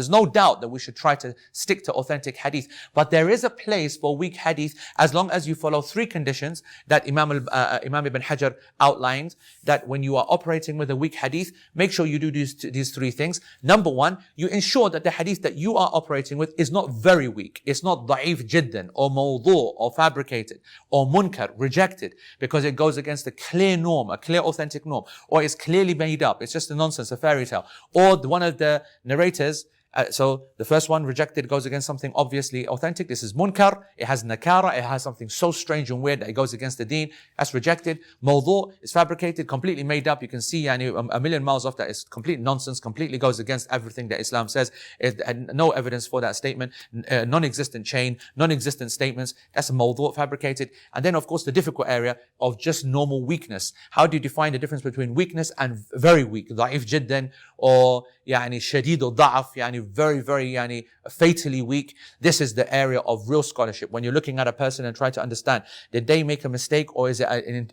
There's no doubt that we should try to stick to authentic hadith. But there is a place for weak hadith as long as you follow 3 conditions that Imam Ibn Hajar outlined, that when you are operating with a weak hadith, make sure you do these 3 things. Number 1, you ensure that the hadith that you are operating with is not very weak. It's not da'if jiddan or mawdu' or fabricated or munkar, rejected, because it goes against a clear norm, a clear authentic norm, or it's clearly made up. It's just a nonsense, a fairy tale. Or one of the narrators, so the first one, rejected, goes against something obviously authentic. This is munkar. It has nakara. It has something so strange and weird that it goes against the deen. That's rejected. Mawdu' is fabricated, completely made up. You can see a million miles off that it's complete nonsense, completely goes against everything that Islam says. No evidence for that statement. Non-existent chain, non-existent statements. That's a mawdu', fabricated. And then, of course, the difficult area of just normal weakness. How do you define the difference between weakness and very weak? Da'if jiddan or shadid al-da'af, very, very fatally weak. This is the area of real scholarship. When you're looking at a person and try to understand, did they make a mistake or is it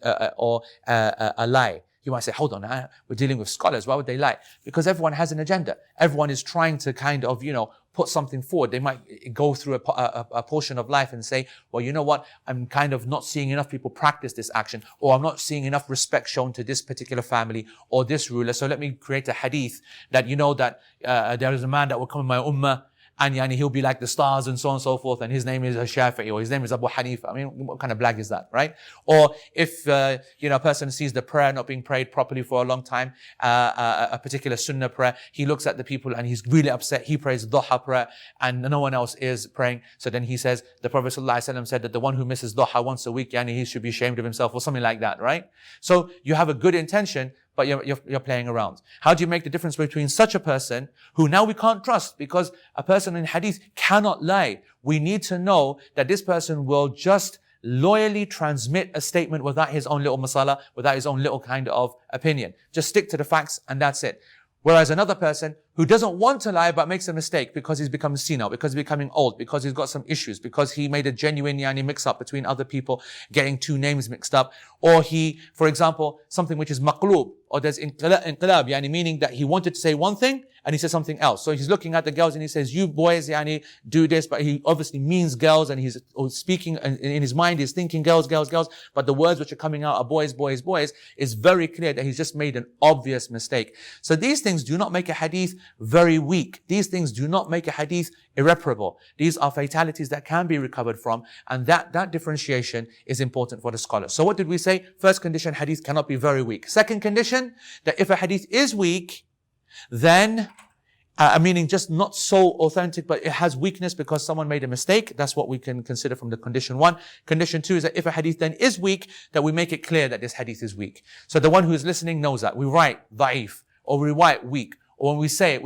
a lie? You might say, hold on, we're dealing with scholars. Why would they lie? Because everyone has an agenda. Everyone is trying to kind of, put something forward. They might go through a portion of life and say, well, you know what? I'm kind of not seeing enough people practice this action, or I'm not seeing enough respect shown to this particular family or this ruler. So let me create a hadith that, there is a man that will come in my ummah, and he'll be like the stars and so on and so forth, and his name is Shafi'i or his name is Abu Hanifa. I mean, what kind of blag is that, right? Or if, a person sees the prayer not being prayed properly for a long time, a particular sunnah prayer, he looks at the people and he's really upset. He prays duha prayer and no one else is praying. So then he says, the Prophet ﷺ said that the one who misses duha once a week, he should be ashamed of himself or something like that, right? So you have a good intention, but you're playing around. How do you make the difference between such a person who now we can't trust, because a person in hadith cannot lie? We need to know that this person will just loyally transmit a statement without his own little masala, without his own little kind of opinion. Just stick to the facts and that's it. Whereas another person who doesn't want to lie but makes a mistake because he's becoming senile, because he's becoming old, because he's got some issues, because he made a genuine mix-up between other people, getting 2 names mixed up, or he, for example, something which is maqloob, or there's inqilab, meaning that he wanted to say one thing and he said something else. So he's looking at the girls and he says, you boys, do this, but he obviously means girls, and he's speaking in his mind, he's thinking girls, but the words which are coming out are boys, is very clear that he's just made an obvious mistake. So these things do not make a hadith very weak. These things do not make a hadith irreparable. These are fatalities that can be recovered from, and that differentiation is important for the scholars. So what did we say? First condition, hadith cannot be very weak. Second condition, that if a hadith is weak, then meaning just not so authentic, but it has weakness because someone made a mistake. That's what we can consider from the condition 1. Condition 2 is that if a hadith then is weak, that we make it clear that this hadith is weak. So the one who is listening knows that. We write da'if, or we write weak. Or when we say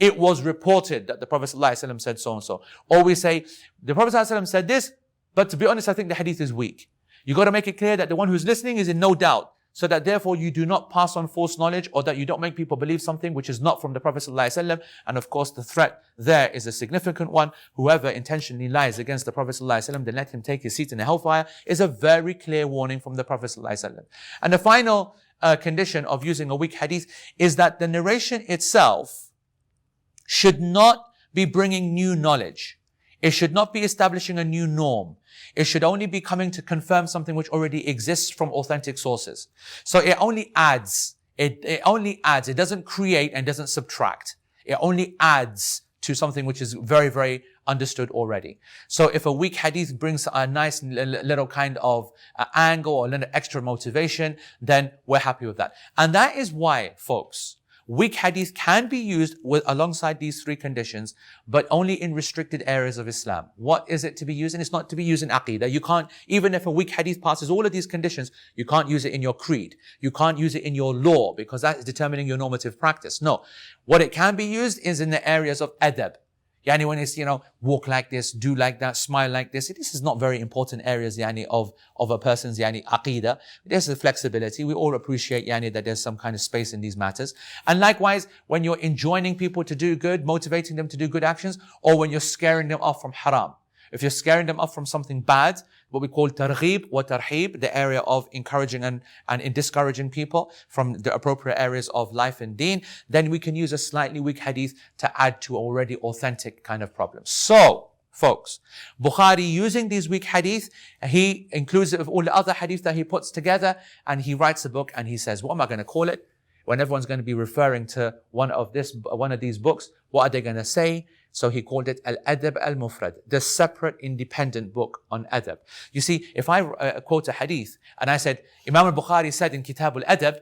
it was reported that the Prophet ﷺ said so and so. Or we say, the Prophet ﷺ said this, but to be honest, I think the hadith is weak. You got to make it clear that the one who's listening is in no doubt, so that therefore you do not pass on false knowledge, or that you don't make people believe something which is not from the Prophet ﷺ. And of course, the threat there is a significant one. Whoever intentionally lies against the Prophet ﷺ, then let him take his seat in the hellfire, is a very clear warning from the Prophet ﷺ. And the final condition of using a weak hadith is that the narration itself should not be bringing new knowledge. It should not be establishing a new norm. It should only be coming to confirm something which already exists from authentic sources. So it only adds. It only adds. It doesn't create and doesn't subtract. It only adds to something which is very, very understood already. So if a weak hadith brings a nice little kind of angle or a little extra motivation, then we're happy with that. And that is why, folks, weak hadith can be used alongside these 3 conditions, but only in restricted areas of Islam. What is it to be used in? It's not to be used in aqeedah. You can't, even if a weak hadith passes all of these conditions, you can't use it in your creed. You can't use it in your law, because that is determining your normative practice. No. What it can be used is in the areas of adab. When it's, walk like this, do like that, smile like this. This is not very important areas, of a person's, aqeedah. There's the flexibility. We all appreciate, that there's some kind of space in these matters. And likewise, when you're enjoining people to do good, motivating them to do good actions, or when you're scaring them off from haram. If you're scaring them off from something bad, what we call targhib wa tarhib, the area of encouraging and discouraging people from the appropriate areas of life and deen, then we can use a slightly weak hadith to add to already authentic kind of problems. So, folks, Bukhari, using these weak hadith, he includes it with all the other hadith that he puts together, and he writes a book and he says, what am I going to call it? When everyone's going to be referring to one of these books, what are they going to say? So he called it Al-Adab Al-Mufrad, the separate independent book on adab. You see, if I quote a hadith and I said, Imam al-Bukhari said in Kitab al-Adab,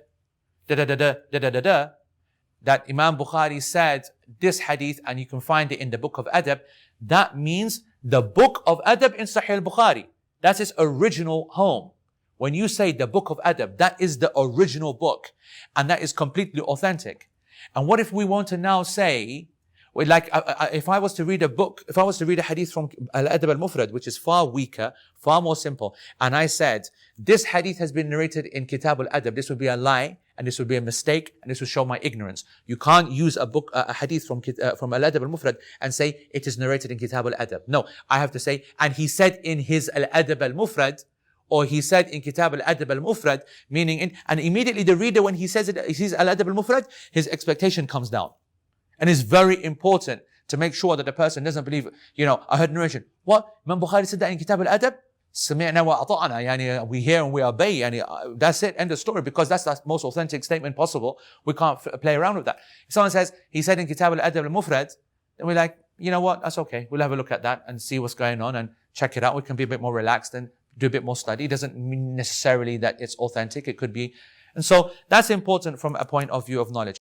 that Imam Bukhari said this hadith and you can find it in the book of adab, that means the book of adab in Sahih al-Bukhari. That's its original home. When you say the book of adab, that is the original book and that is completely authentic. And what if we want to now say, like, if I was to read a hadith from Al-Adab Al-Mufrad, which is far weaker, far more simple, and I said, this hadith has been narrated in Kitab Al-Adab, this would be a lie, and this would be a mistake, and this would show my ignorance. You can't use a hadith from Al-Adab Al-Mufrad and say, it is narrated in Kitab Al-Adab. No, I have to say, and he said in his Al-Adab Al-Mufrad, or he said in Kitab Al-Adab Al-Mufrad, meaning and immediately the reader, when he says it, he sees Al-Adab Al-Mufrad, his expectation comes down. And it's very important to make sure that the person doesn't believe, I heard narration. What? Imam Bukhari said that in Kitab al-Adab? سمعنا وأطعنا, yani we hear and we obey, yani that's it, end of story, because that's the most authentic statement possible. We can't play around with that. If someone says, he said in Kitab al-Adab al-Mufrad, then we're like, you know what, that's okay. We'll have a look at that and see what's going on and check it out. We can be a bit more relaxed and do a bit more study. It doesn't mean necessarily that it's authentic. It could be. And so that's important from a point of view of knowledge.